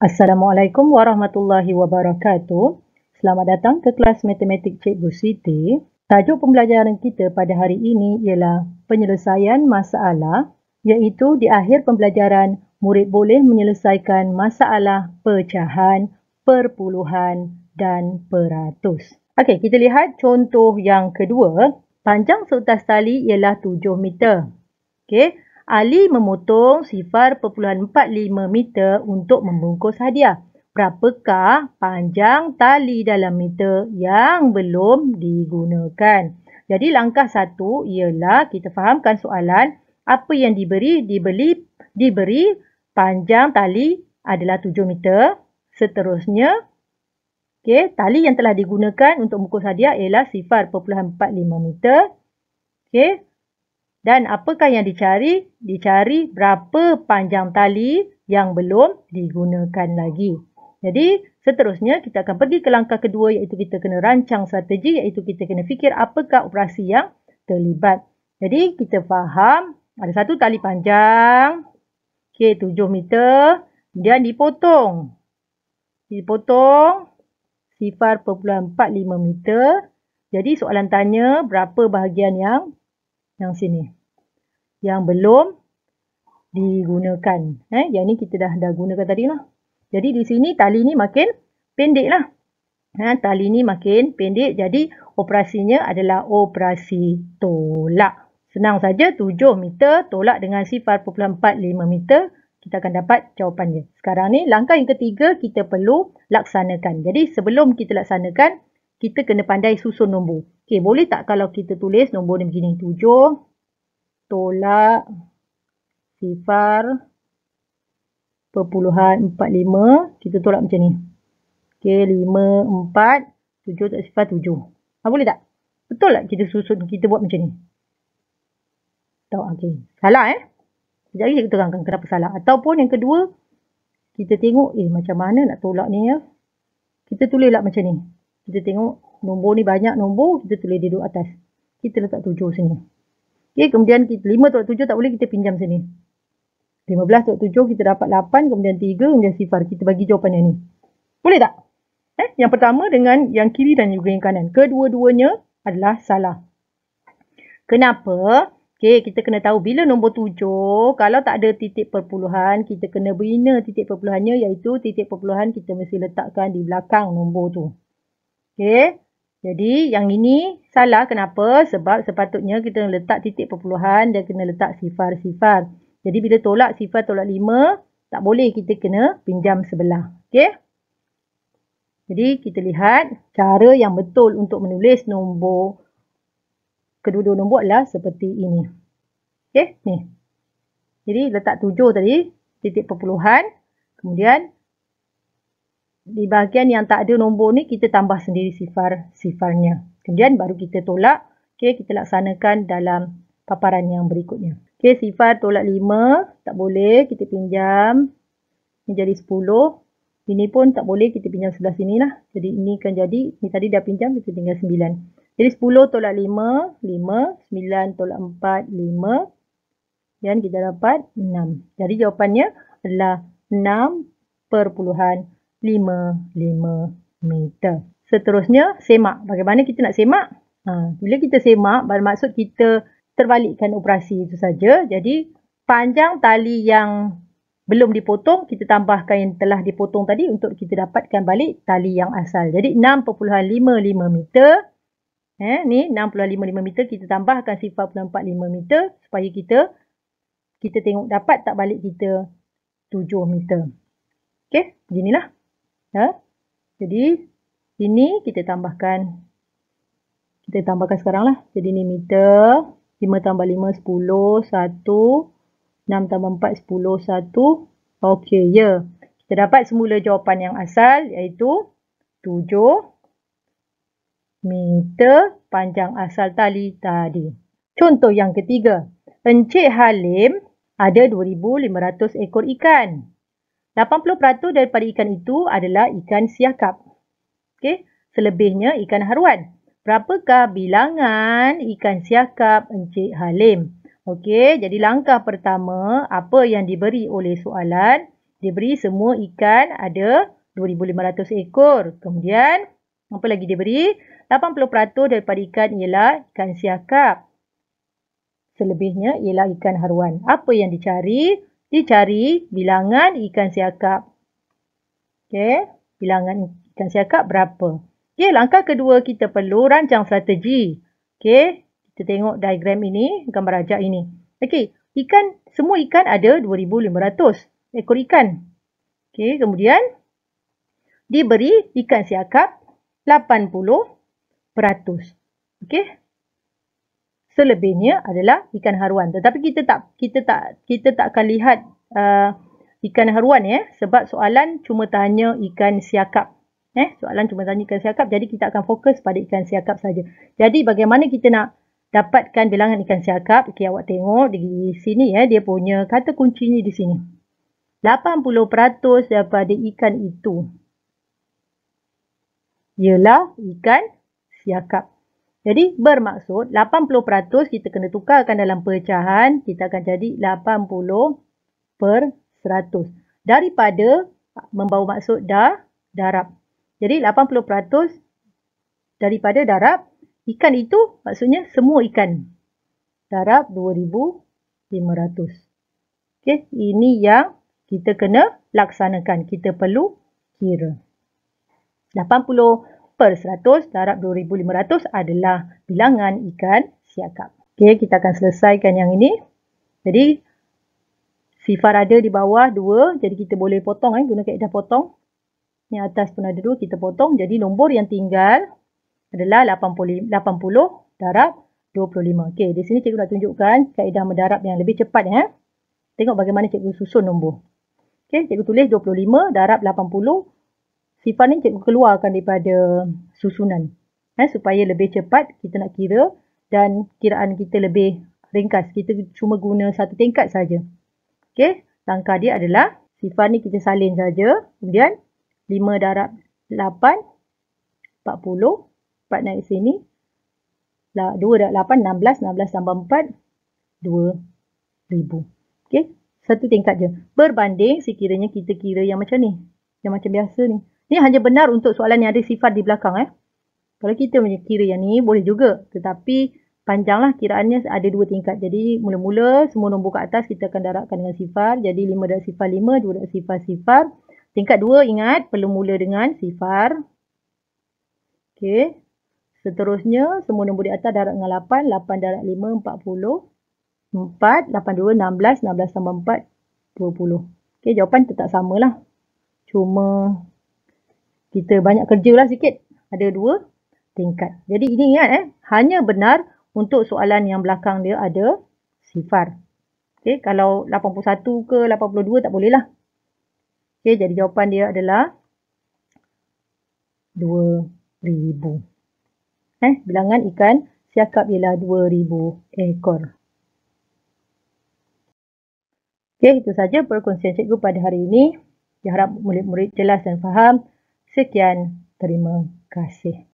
Assalamualaikum warahmatullahi wabarakatuh. Selamat datang ke kelas Matematik Cikgu Siti. Tajuk pembelajaran kita pada hari ini ialah penyelesaian masalah, iaitu di akhir pembelajaran, murid boleh menyelesaikan masalah pecahan, perpuluhan dan peratus. Okey, kita lihat contoh yang kedua. Panjang seutas tali ialah 7 meter. Okey. Ali memotong 0.45 meter untuk membungkus hadiah. Berapakah panjang tali dalam meter yang belum digunakan? Jadi langkah satu ialah kita fahamkan soalan apa yang diberi panjang tali adalah 7 meter. Seterusnya, okay, tali yang telah digunakan untuk membungkus hadiah ialah 0.45 meter. Okay. Dan apakah yang dicari? Dicari berapa panjang tali yang belum digunakan lagi. Jadi, seterusnya kita akan pergi ke langkah kedua iaitu kita kena rancang strategi iaitu kita kena fikir apakah operasi yang terlibat. Jadi, kita faham ada satu tali panjang, okay, 7 meter, kemudian dipotong. Dipotong 0.45 meter. Jadi, soalan tanya berapa bahagian yang sini yang belum digunakan. Yang ni kita dah gunakan tadi lah. Jadi di sini tali ni makin pendek lah. Tali ni makin pendek. Jadi operasinya adalah operasi tolak. Senang saja 7 meter tolak dengan 0.45 meter. Kita akan dapat jawapannya. Sekarang ni langkah yang ketiga kita perlu laksanakan. Jadi sebelum kita laksanakan, kita kena pandai susun nombor. Okey, boleh tak kalau kita tulis nombor ni begini. 7 tolak 0.45. Kita tolak macam ni. Okey, 5, 4, 7 tak 0.7. Boleh tak? Betul tak kita susun, kita buat macam ni? Okey. Salah Sekejap lagi kita terangkan kenapa salah. Ataupun yang kedua, kita tengok macam mana nak tolak ni ya. Kita tulislah macam ni. Kita tengok nombor ni banyak nombor, kita tulis dia duduk atas. Kita letak 7 sini. Okay, kemudian 5 tolak 7 tak boleh kita pinjam sini. 15 tolak 7 kita dapat 8, kemudian 3, kemudian 0. Kita bagi jawapan yang ni. Boleh tak? Yang pertama dengan yang kiri dan juga yang kanan. Kedua-duanya adalah salah. Kenapa? Okay, kita kena tahu bila nombor 7, kalau tak ada titik perpuluhan, kita kena bina titik perpuluhannya iaitu titik perpuluhan kita mesti letakkan di belakang nombor tu. Okay. Jadi yang ini salah. Kenapa? Sebab sepatutnya kita letak titik perpuluhan dan kena letak sifar-sifar. Jadi bila tolak sifar tolak 5, tak boleh kita kena pinjam sebelah. Okey? Jadi kita lihat cara yang betul untuk menulis nombor. Kedua-dua nombor adalah seperti ini. Okey? Ni. Jadi letak 7 tadi, titik perpuluhan. Kemudian di bahagian yang tak ada nombor ni, kita tambah sendiri sifar-sifarnya. Kemudian baru kita tolak. Okey, kita laksanakan dalam paparan yang berikutnya. Okey, sifar tolak 5. Tak boleh, kita pinjam. Ini jadi 10. Ini pun tak boleh, kita pinjam sebelah sini lah. Jadi ini kan jadi, ni tadi dah pinjam, kita tinggal 9. Jadi 10 tolak 5, 5. 9 tolak 4, 5. Dan kita dapat 6. Jadi jawapannya adalah 6,55 meter. Seterusnya, semak. Bagaimana kita nak semak? Bila kita semak, bermaksud kita terbalikkan operasi itu saja. Jadi, panjang tali yang belum dipotong, kita tambahkan yang telah dipotong tadi untuk kita dapatkan balik tali yang asal. Jadi, 6,55 meter. Ni 6,55 meter. Kita tambahkan 0.45 meter supaya kita tengok dapat tak balik kita 7 meter. Okey, beginilah. Jadi ini kita tambahkan sekarang lah. Jadi ni meter, 5 tambah 5 10, 1, 6 tambah 4 10, 1. Okey, ya. Kita dapat semula jawapan yang asal iaitu 7 meter panjang asal tali tadi. Contoh yang ketiga. Encik Halim ada 2,500 ekor ikan. 80% daripada ikan itu adalah ikan siakap. Okey, selebihnya ikan haruan. Berapakah bilangan ikan siakap Encik Halim? Okey, jadi langkah pertama, apa yang diberi oleh soalan? Dia beri semua ikan ada 2,500 ekor. Kemudian, apa lagi dia beri? 80% daripada ikan ialah ikan siakap. Selebihnya ialah ikan haruan. Apa yang dicari? Dicari bilangan ikan siakap. Okey, bilangan ikan siakap berapa? Okey, langkah kedua kita perlu rancang strategi. Okey, kita tengok diagram ini, gambar rajak ini. Okey, semua ikan ada 2,500 ekor ikan. Okey, kemudian diberi ikan siakap 80%. Okey. Selebihnya adalah ikan haruan. Tetapi kita tak akan lihat ikan haruan sebab soalan cuma tanya ikan siakap. Soalan cuma tanya ikan siakap, jadi kita akan fokus pada ikan siakap saja. Jadi bagaimana kita nak dapatkan bilangan ikan siakap? Okey, awak tengok di sini dia punya kata kuncinya di sini. 80% daripada ikan itu ialah ikan siakap. Jadi bermaksud 80% kita kena tukarkan dalam pecahan, kita akan jadi 80/100. Daripada membawa maksud darab. Jadi 80% daripada darab, ikan itu maksudnya semua ikan. Darab 2,500. Okey, ini yang kita kena laksanakan. Kita perlu kira. 80/100 darab 2,500 adalah bilangan ikan siakap. Okey, kita akan selesaikan yang ini. Jadi, sifar ada di bawah 2. Jadi, kita boleh potong guna kaedah potong. Yang atas pun ada 2, kita potong. Jadi, nombor yang tinggal adalah 80 darab 25. Okey, di sini cikgu nak tunjukkan kaedah mendarab yang lebih cepat. Tengok bagaimana cikgu susun nombor. Okey, cikgu tulis 25 darab 80. Sifar ni cikgu keluarkan daripada susunan. Supaya lebih cepat kita nak kira dan kiraan kita lebih ringkas. Kita cuma guna satu tingkat saja. Okey, langkah dia adalah sifar ni kita salin saja. Kemudian 5 darab 8, 40. 4 naik sini. 2 darab 8, 16. 16 tambah 4, 2,000. Okey, satu tingkat je. Berbanding sekiranya kita kira yang macam ni. Yang macam biasa ni. Ini hanya benar untuk soalan yang ada sifar di belakang. Kalau kita kira yang ni boleh juga. Tetapi panjanglah kiraannya ada 2 tingkat. Jadi mula-mula semua nombor kat atas kita akan darabkan dengan sifar. Jadi 5 darab sifar 5, 2 darab sifar sifar. Tingkat 2 ingat perlu mula dengan sifar. Okey. Seterusnya semua nombor di atas darab dengan 8. 8 darab 5, 40. 4, 8, 2, 16. 16 tambah 4, 20. Okey, jawapan tetap samalah. Cuma kita banyak kerjalah sikit. Ada 2 tingkat. Jadi ini ingat hanya benar untuk soalan yang belakang dia ada sifar. Okey, kalau 81 ke 82 tak boleh lah. Okey, jadi jawapan dia adalah 2,000. Bilangan ikan siakap ialah 2,000 ekor. Okey, itu saja perkongsian cikgu pada hari ini. Saya harap murid-murid jelas dan faham. Sekian, terima kasih.